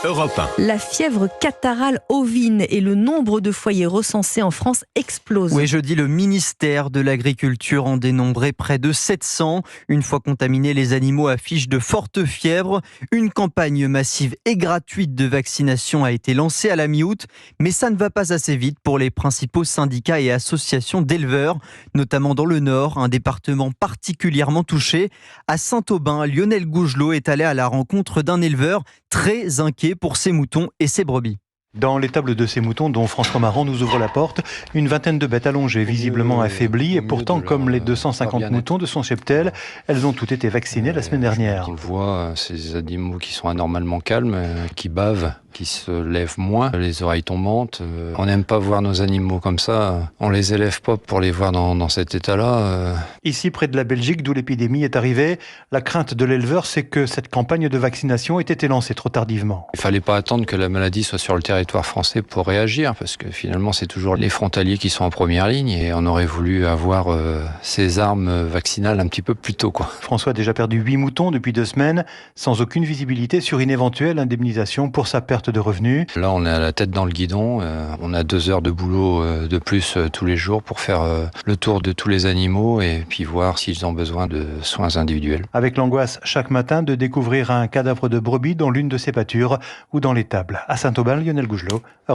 Europe 1. La fièvre catarrhale ovine et le nombre de foyers recensés en France explose. Oui, jeudi, le ministère de l'Agriculture en dénombrait près de 700. Une fois contaminés, les animaux affichent de fortes fièvres. Une campagne massive et gratuite de vaccination a été lancée à la mi-août, mais ça ne va pas assez vite pour les principaux syndicats et associations d'éleveurs, notamment dans le Nord, un département particulièrement touché. À Saint-Aubin, Lionel Gougelot est allé à la rencontre d'un éleveur très inquiet pour ses moutons et ses brebis. Dans l'étable de ces moutons dont François Marand nous ouvre la porte, une vingtaine de bêtes allongées, visiblement affaiblies, et pourtant, comme les 250 moutons de son cheptel, elles ont toutes été vaccinées la semaine dernière. On voit ces animaux qui sont anormalement calmes, qui bavent, qui se lèvent moins, les oreilles tombantes. On n'aime pas voir nos animaux comme ça. On les élève pas pour les voir dans cet état-là. Ici, près de la Belgique, d'où l'épidémie est arrivée, la crainte de l'éleveur, c'est que cette campagne de vaccination ait été lancée trop tardivement. Il fallait pas attendre que la maladie soit sur le territoire français pour réagir, parce que finalement, c'est toujours les frontaliers qui sont en première ligne, et on aurait voulu avoir ces armes vaccinales un petit peu plus tôt, quoi. François a déjà perdu 8 moutons depuis 2 semaines, sans aucune visibilité sur une éventuelle indemnisation pour sa perte de revenus. Là, on est à la tête dans le guidon. On a 2 heures de boulot de plus tous les jours pour faire le tour de tous les animaux et puis voir s'ils ont besoin de soins individuels. Avec l'angoisse chaque matin de découvrir un cadavre de brebis dans l'une de ses pâtures ou dans l'étable. À Saint-Aubin, Lionel Gougelot, Europe 1.